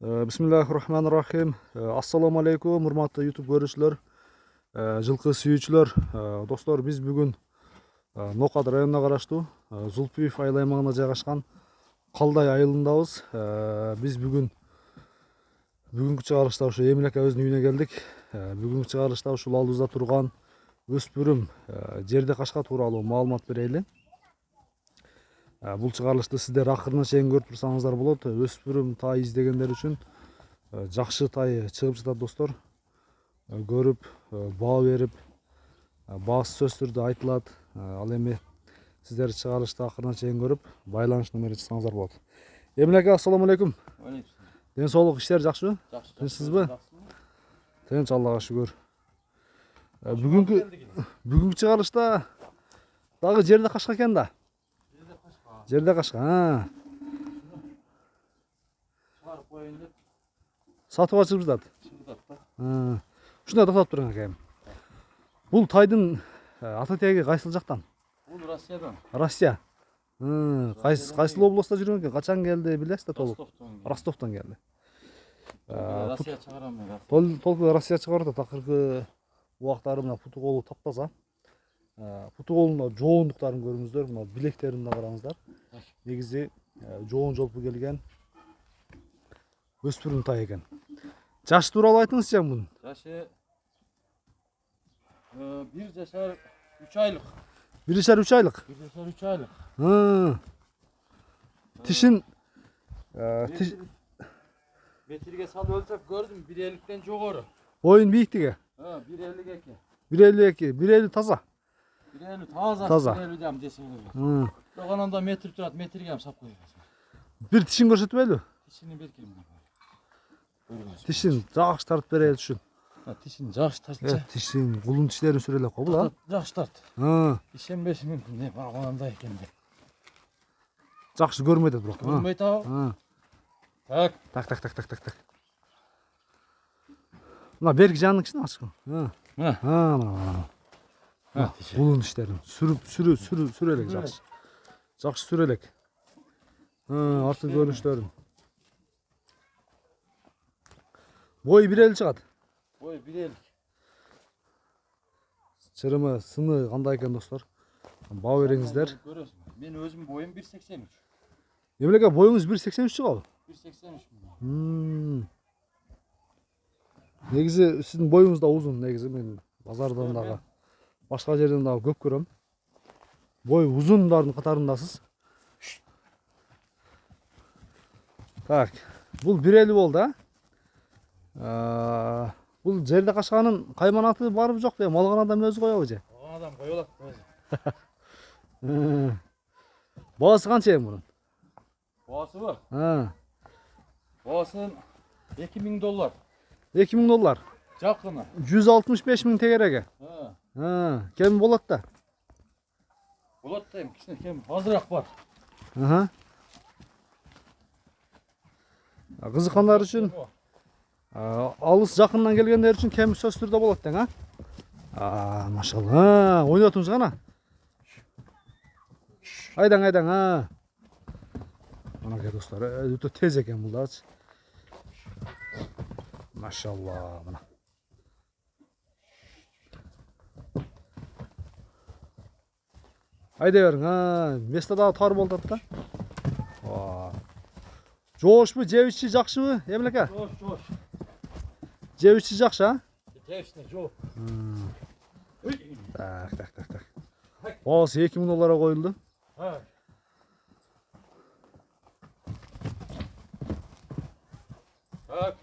Bismillahirrahmanirrahim. Assalamu alaikum, урматтуу YouTube көрүүчүлөр, жылкы сүйүүчүлөр. Достор, биз бүгүн Нокат районуна караштуу Зулпиев айыл аймагында жайгашкан Калдай айылындабыз. Биз бүгүнкү чыгарылышта ушу Эмилек өзүнүн үйүнө келдик. Бүгүнкү чыгарылышта ушул алдыбызда турган өспүрүм жерде кашка тууралуу маалымат берели. Бул чыгарылышты сиздер акырына чейин көрүп турсаңыздар болот. Өспүрүм тай издегендер үчүн жакшы тай чыгып жатат достор. Көрүп, баа берип, баасы сөзсүз түрдө айтылат. Ал эми сиздер чыгарылышты акырына чейин көрүп, байланыш номерин чыксаңыздар болот. Эмилек, ассаламу алейкум. Ден соолук, иштер жакшыбы? Жакшы. Тынчсызбы? Тынч, Аллага шүгүр. Бүгүнкү чыгарылышта дагы жерде кашка экен да. Жерде кашка. Чыгарып коеюн деп. Сатууга чыгып жатат. Ушундай токтоп туруң акайым. Бул тайдын ата теги кайсыл жактан? Бул Россиядан. Россия. Кайсыл областта жүргөн экен? Качан келди, билесиз да толук? Ростовдон келди. Россия чыгарам мен. Толук Россия чыгарып атат. Акыркы убактары мына путу колу таптаза. Путу колунда жоондуктарын көрүңүздөр, мына билектерин да караңыздар. Негизи жоон жолпу келген өспүрүм тай экен. Жаш тууралуу айтыңызчы мунун. Жашы 1 жашар 3 айлык. 1 жашар 3 айлык. 1 жашар 3 айлык. Тишин метрге салып өлчөп көрдүм, 1.50ден жогору. Боюн бийиктиги? 1.52. 1.52, 1.50 таза. 1.50 таза. 1.50 жам десеңиз. Тоғананда метр турат, метрге жам сап коюңуз. Бир тишин көрсөтпөйлү? Тишини беркем. Тишин жакшы тартып берели түшүн. Тишин жакшы тартчы. Тишин кулун тиштерин сүрелеп кой бул, Жакшы тарт. Ишенбеши мүмкүн, не багандай экен деп. Жакшы көрмөйт бирок. Көрмөйт абы. Так. Мына берки жанын кичине ачкын. Мына. Кулун тиштерин сүрелек жакшы. Жакшы сүрелек. Арты көрүнүштөрүн. Бою 1.50 чыгат. Бою 1.50. Чырымы, сыны кандай экен достор? Баа бериңиздер. Мен өзүм боюм 1.83. Эмилек, боюңуз 1.83 чыгабы? 1.83. Негизи сиздин боюңуз да узун. Негизи мен базардан дагы, башка жерден дагы көп көрөм. Бою узундардын катарындасыз. Так, бул 1.50 болду, Бул жерде кашканын кайманаты барбы жок деп, алган адам өзү коебу же? Алган адам кое алат өзү. Баасы канча эми мунун? Баасыбы? Баасын $2000. $2000. Жакыны. 165 000 тегереги. Кем болот да? Болот да, кичине кем азыраак бар. Кызыккандар үчүн, алыс жакындан келгендер үчүн кем сөзсүз түрдө болот дең, Машалла. Ойнотуңуз гана. Айдаң. Мынакей достор, өтө тез экен бул дачы. Машалла, мына. Айдай бериң, место дагы тар болуп атат да. Жоошпу, жеп ичи жакшыбы, Эмилек? Жош. Жеп ичи жакшы, Жепсине жоо. Так. Баасы $2000 коюлду. Так.